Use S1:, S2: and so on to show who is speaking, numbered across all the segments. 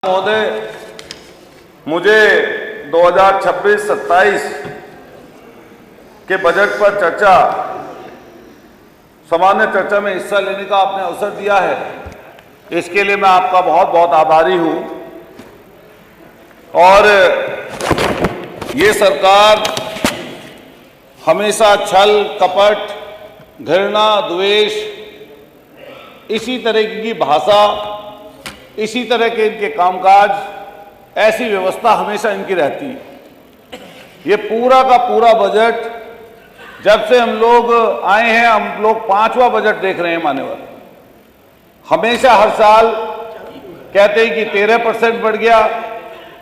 S1: महोदय, मुझे 2026-27 के बजट पर सामान्य चर्चा में हिस्सा लेने का आपने अवसर दिया है, इसके लिए मैं आपका बहुत बहुत आभारी हूं। और ये सरकार हमेशा छल कपट, घृणा, द्वेष, इसी तरह की भाषा, इसी तरह के इनके कामकाज, ऐसी व्यवस्था हमेशा इनकी रहती है। ये पूरा का पूरा बजट, जब से हम लोग आए हैं, हम लोग 5वां बजट देख रहे हैं मान्यवर। हमेशा हर साल कहते हैं कि 13% बढ़ गया,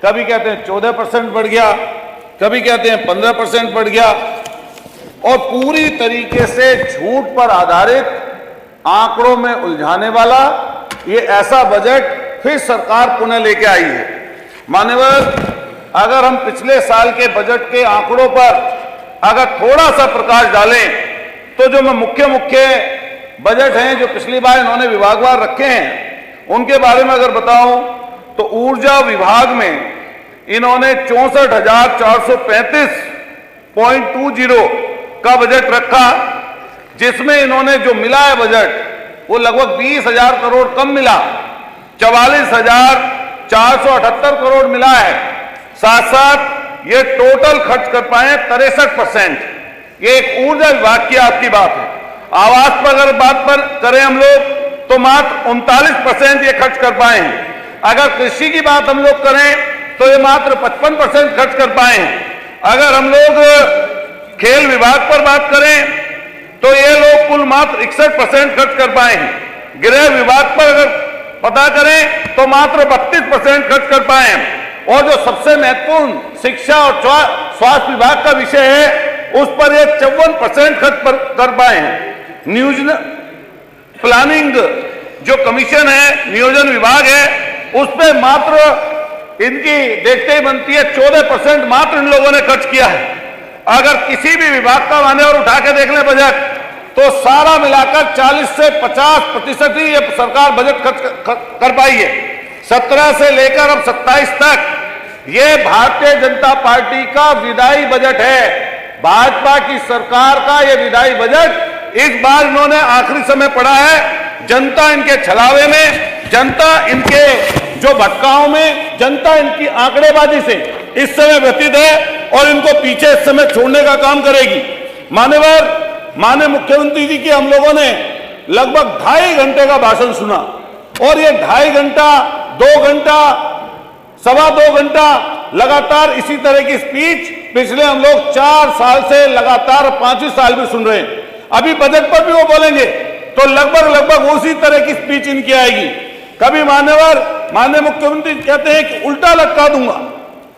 S1: कभी कहते हैं 14% बढ़ गया, कभी कहते हैं 15% बढ़ गया, और पूरी तरीके से झूठ पर आधारित, आंकड़ों में उलझाने वाला ये ऐसा बजट फिर सरकार पुनः लेके आई है। मान्यवर, अगर हम पिछले साल के बजट के आंकड़ों पर अगर थोड़ा सा प्रकाश डालें, तो जो मैं मुख्य बजट हैं जो पिछली बार इन्होंने विभागवार रखे हैं, उनके बारे में अगर बताऊं तो ऊर्जा विभाग में इन्होंने 64,435.20 का बजट रखा, जिसमें इन्होंने जो मिला है बजट वो लगभग 20,000 करोड़ कम मिला, 44,478 करोड़ मिला है। साथ साथ ये टोटल खर्च कर पाए 63%। ये एक ऊर्जा विभाग की आपकी बात है। आवास पर अगर बात पर करें हम लोग तो मात्र 39% ये खर्च कर पाए हैं। अगर कृषि की बात हम लोग करें तो ये मात्र 55% खर्च कर पाए हैं। अगर हम लोग खेल विभाग पर बात करें तो ये लोग कुल मात्र 61% खर्च कर पाए हैं। गृह विभाग पर अगर पता करें तो मात्र 32% खर्च कर पाए हैं। और जो सबसे महत्वपूर्ण शिक्षा और स्वास्थ्य विभाग का विषय है, उस पर ये 54% खर्च कर पाए हैं। नियोजन प्लानिंग जो कमीशन है, नियोजन विभाग है, उस पर मात्र इनकी देखते ही बनती है 14% मात्र इन लोगों ने खर्च किया है। अगर किसी भी विभाग का मान्यवर उठा के देख ले बजट, तो सारा मिलाकर 40 से 50% ही ये सरकार बजट खर्च कर पाई है। 17 से लेकर अब 27 तक ये भारतीय जनता पार्टी का विधायी बजट है। भाजपा की सरकार का ये विधायी बजट इस बार इन्होंने आखिरी समय पड़ा है। जनता इनके छलावे में, जनता इनके जो भटकाओं में, जनता इनकी आंकड़ेबाजी से इस समय व्यतीत है और इनको पीछे इस समय छोड़ने का काम करेगी। मान्यवर, माननीय मुख्यमंत्री जी की हम लोगों ने लगभग 2.5 घंटे का भाषण सुना, और ये 2.5 घंटा, 2 घंटा, 2.25 घंटा लगातार इसी तरह की स्पीच पिछले हम लोग 4 साल से लगातार 5वें साल भी सुन रहे हैं। अभी बजट पर भी वो बोलेंगे तो लगभग उसी तरह की स्पीच इनकी आएगी। कभी माननीय मुख्यमंत्री कहते हैं कि उल्टा लटका दूंगा,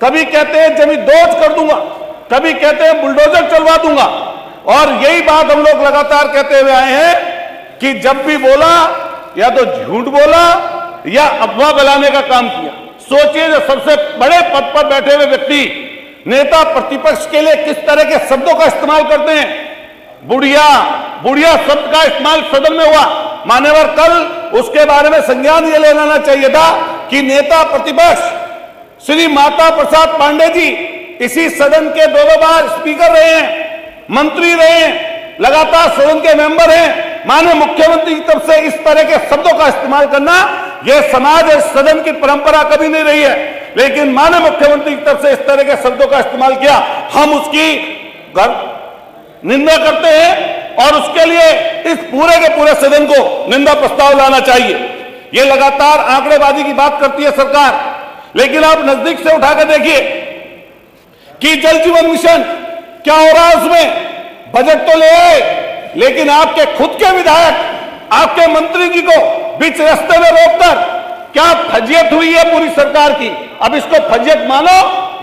S1: कभी कहते हैं जमीन दोज कर दूंगा, कभी कहते हैं बुलडोजर चलवा दूंगा। और यही बात हम लोग लगातार कहते हुए आए हैं कि जब भी बोला या तो झूठ बोला या अफवाह फैलाने का काम किया। सोचिए, जो सबसे बड़े पद पर बैठे हुए व्यक्ति, नेता प्रतिपक्ष के लिए किस तरह के शब्दों का इस्तेमाल करते हैं। बुढ़िया शब्द का इस्तेमाल सदन में हुआ। मान्यवर, कल उसके बारे में संज्ञान ये ले लेना चाहिए था कि नेता प्रतिपक्ष श्री माता प्रसाद पांडे जी इसी सदन के 2 बार स्पीकर रहे हैं, मंत्री रहे हैं, लगातार सदन के मेंबर हैं। माननीय मुख्यमंत्री की तरफ से इस तरह के शब्दों का इस्तेमाल करना, यह समाज सदन की परंपरा कभी नहीं रही है। लेकिन माननीय मुख्यमंत्री की तरफ से इस तरह के शब्दों का इस्तेमाल किया, हम उसकी निंदा करते हैं और उसके लिए इस पूरे के पूरे सदन को निंदा प्रस्ताव लाना चाहिए। यह लगातार आंकड़ेबाजी की बात करती है सरकार, लेकिन आप नजदीक से उठाकर देखिए कि जल जीवन मिशन क्या हो रहा है। उसमें बजट तो ले आए, लेकिन आपके खुद के विधायक, आपके मंत्री जी को बीच रास्ते में रोककर क्या फजियत हुई है पूरी सरकार की। अब इसको फजियत मानो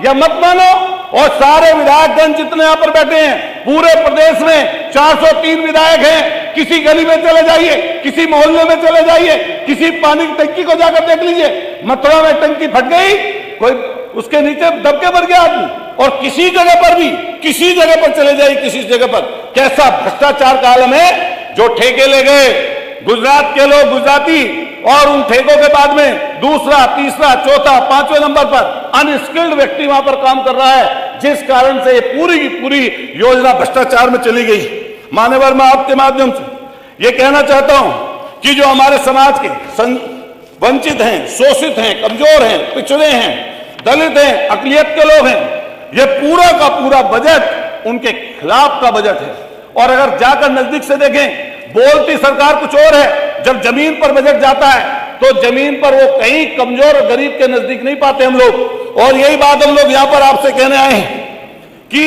S1: या मत मानो, और सारे विधायकगण जितने यहां पर बैठे हैं, पूरे प्रदेश में 403 विधायक हैं। किसी गली में चले जाइए, किसी मोहल्ले में चले जाइए, किसी पानी की टंकी को जाकर देख लीजिए। मथुरा में टंकी फट गई, कोई उसके नीचे दबके मर गया आदमी। और किसी जगह पर भी, किसी जगह पर चले जाइए, किसी जगह पर कैसा भ्रष्टाचार का आलम है। जो ठेके ले गए गुजरात के लोग गुजराती और उन ठेकों के बाद में दूसरा, तीसरा, चौथा, पांचवें नंबर पर अनस्किल्ड व्यक्ति वहां पर काम कर रहा है, जिस कारण से ये पूरी की पूरी योजना भ्रष्टाचार में चली गई। मान्यवर, मैं आपके माध्यम से ये कहना चाहता हूं कि जो हमारे समाज के वंचित हैं, शोषित हैं, कमजोर हैं, पिछड़े हैं, दलित हैं, अकलियत के लोग हैं, ये पूरा का पूरा बजट उनके खिलाफ का बजट है। और अगर जाकर नजदीक से देखें, बोलती सरकार कुछ और है, जब जमीन पर बजट जाता है तो जमीन पर वो कहीं कमजोर और गरीब के नजदीक नहीं पाते हम लोग। और यही बात हम लोग यहां पर आपसे कहने आए हैं कि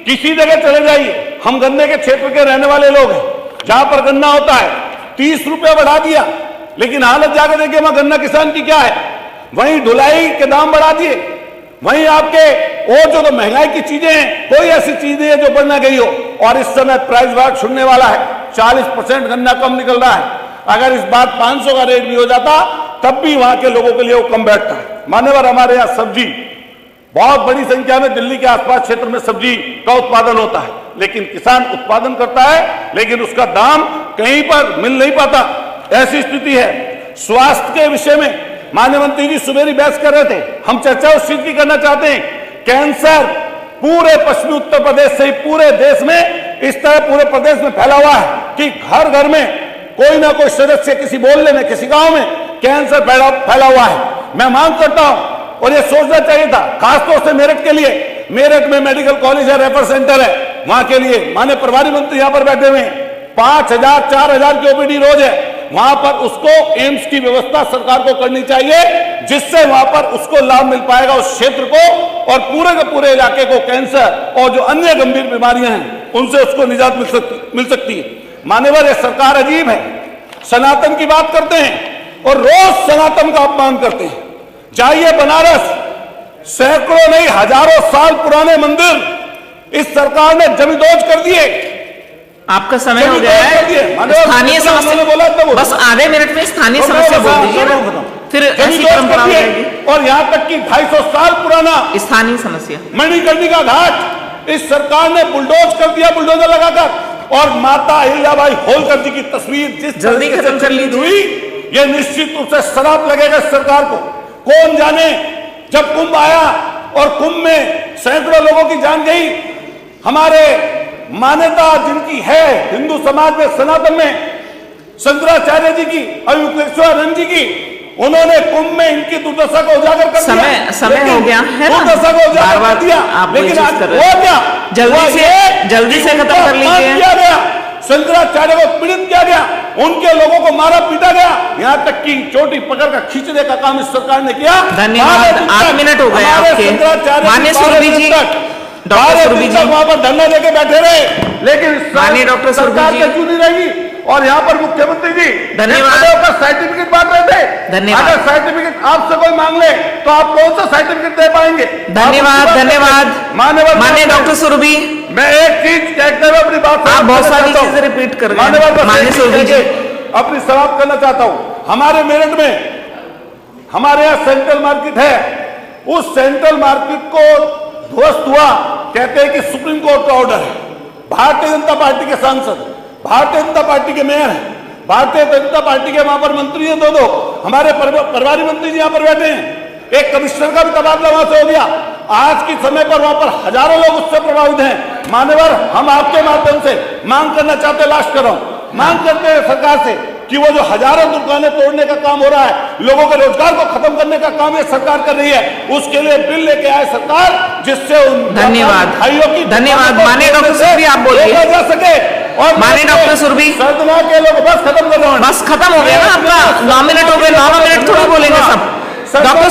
S1: किसी जगह चले जाइए, हम गन्ने के क्षेत्र के रहने वाले लोग हैं, जहां पर गन्ना होता है 30 रुपया बढ़ा दिया, लेकिन हालत जाकर देखिए वहां गन्ना किसान की क्या है। वहीं ढुलाई के दाम बढ़ा दिए, वहीं आपके और जो महंगाई की चीजें हैं, कोई ऐसी चीज नहीं है जो बढ़ ना गई हो। और इस समय प्राइस वार छुड़ने वाला है, 40% गन्ना कम निकल रहा है। अगर इस बार 500 का रेट भी हो जाता तब भी वहां के लोगों के लिए वो कम बैठता है। मान्यवर, हमारे यहाँ सब्जी बहुत बड़ी संख्या में दिल्ली के आसपास क्षेत्र में सब्जी का उत्पादन होता है, लेकिन किसान उत्पादन करता है लेकिन उसका दाम कहीं पर मिल नहीं पाता, ऐसी स्थिति है। स्वास्थ्य के विषय में माननीय मंत्री जी सुबेरी बहस कर रहे थे, हम चर्चा उस चीज की करना चाहते हैं। कैंसर पूरे पश्चिमी उत्तर प्रदेश से ही पूरे देश में इस तरह पूरे प्रदेश में फैला हुआ है कि घर घर में कोई ना कोई सदस्य किसी मोहल्ले में, किसी गांव में कैंसर फैला हुआ है। मैं मांग करता हूं, और ये सोचना चाहिए था खासतौर से मेरठ के लिए। मेरठ में मेडिकल कॉलेज है, रेफर सेंटर है, वहां के लिए माननीय प्रभारी मंत्री यहां पर बैठे हुए हैं, 5000 4000 की ओपीडी रोज है। वहां पर उसको एम्स की व्यवस्था सरकार को करनी चाहिए, जिससे वहां पर उसको लाभ मिल पाएगा उस क्षेत्र को, और पूरे के पूरे इलाके को कैंसर और जो अन्य गंभीर बीमारियां हैं उनसे उसको निजात मिल सकती है। मान्यवर, ये सरकार अजीब है, सनातन की बात करते हैं और रोज सनातन का अपमान करते हैं। जाइए बनारस, सैकड़ों नहीं हजारों साल पुराने मंदिर इस सरकार ने जमींदोज कर दिए।
S2: आपका समय हो गया है। स्थानीय समस्या बोला बस आधे मिनट में स्थानीय समस्या बोल दीजिए, फिर ऐसी परंपरा हो जाएगी।
S1: और यहाँ तक कि 250 साल पुराना
S2: स्थानीय समस्या
S1: मणिकर्णिका घाट इस सरकार ने बुलडोज कर दिया, बुलडोजर लगाकर। और माता अहिल्याबाई होलकर जी की तस्वीर जिस
S2: जल्दी खत्म कर ली
S1: हुई, ये निश्चित रूप से शराब लगेगा सरकार को। कौन जाने, जब कुंभ आया और कुंभ में सैकड़ों लोगों की जान गई, हमारे मान्यता जिनकी है हिंदू समाज में, सनातन में, शंकराचार्य जी की, अयुक्तेश्वरानंद जी की, उन्होंने कुंभ में इनकी दुर्दशा को उजागर कर दिया।
S2: समय हो गया है ना,
S1: दुर्दशा को उजागर कर दिया, लेकिन आज वो क्या,
S2: जल्दी से खत्म कर लीजिए।
S1: शंकराचार्य को पीड़ित किया गया, उनके लोगों को मारा पीटा गया, यहाँ तक कि चोटी पकड़कर खींचने का काम इस सरकार ने किया।
S2: धन्यवाद, 8 मिनट हो गए आपके। माननीय सुरभि जी, डॉक्टर सुरभि जी
S1: वहां पर धरना देके बैठे रहे, लेकिन
S2: माननीय डॉक्टर
S1: सरकार क्यों नहीं रहेगी। और यहाँ पर मुख्यमंत्री जी
S2: धन्यवाद
S1: का सर्टिफिकेट बांट रहे थे।
S2: धन्यवाद।
S1: अगर सर्टिफिकेट आपसे कोई मांग ले तो आप कौन सा सर्टिफिकेट दे पाएंगे।
S2: धन्यवाद, धन्यवाद माननीय डॉक्टर सुरभि।
S1: मैं एक चीज कहते हुए अपनी बात
S2: आप बहुत सारी चीजें रिपीट कर रहे हैं। माननीय सुरभि जी,
S1: अपनी समाप्त करना चाहता हूँ। हमारे मेरठ में हमारे यहाँ सेंट्रल मार्केट है, उस सेंट्रल मार्केट को ध्वस्त हुआ, कहते हैं कि सुप्रीम कोर्ट का ऑर्डर है। भारतीय जनता पार्टी के सांसद, भारतीय जनता पार्टी के मेयर हैं, भारतीय जनता पार्टी के वहां पर मंत्री हैं, दो हमारे प्रभारी मंत्री जी यहाँ पर बैठे हैं। एक कमिश्नर का भी तबादला वहां से हो गया। आज के समय पर वहां पर हजारों लोग उससे प्रभावित हैं। मान्यवर, हम आपके माध्यम से मांग करना चाहते, लास्ट कर रहा हूं, मांग करते हैं सरकार से कि वो जो हजारों दुकानें तोड़ने का काम हो रहा है, लोगों के रोजगार को खत्म करने का काम ये सरकार कर रही है, उसके लिए बिल लेके आए सरकार, जिससे
S2: धन्यवाद माननीय डॉक्टर सुरभि, आप बोलिए
S1: जा सके। और
S2: माननीय डॉक्टर सुरभि,
S1: सदना के लोग बस खत्म कर रहे हैं,
S2: बस खत्म हो गया ना आपका, 9 मिनट हो गए, 9 मिनट थोड़ी बोलेंगे सब। डॉक्टर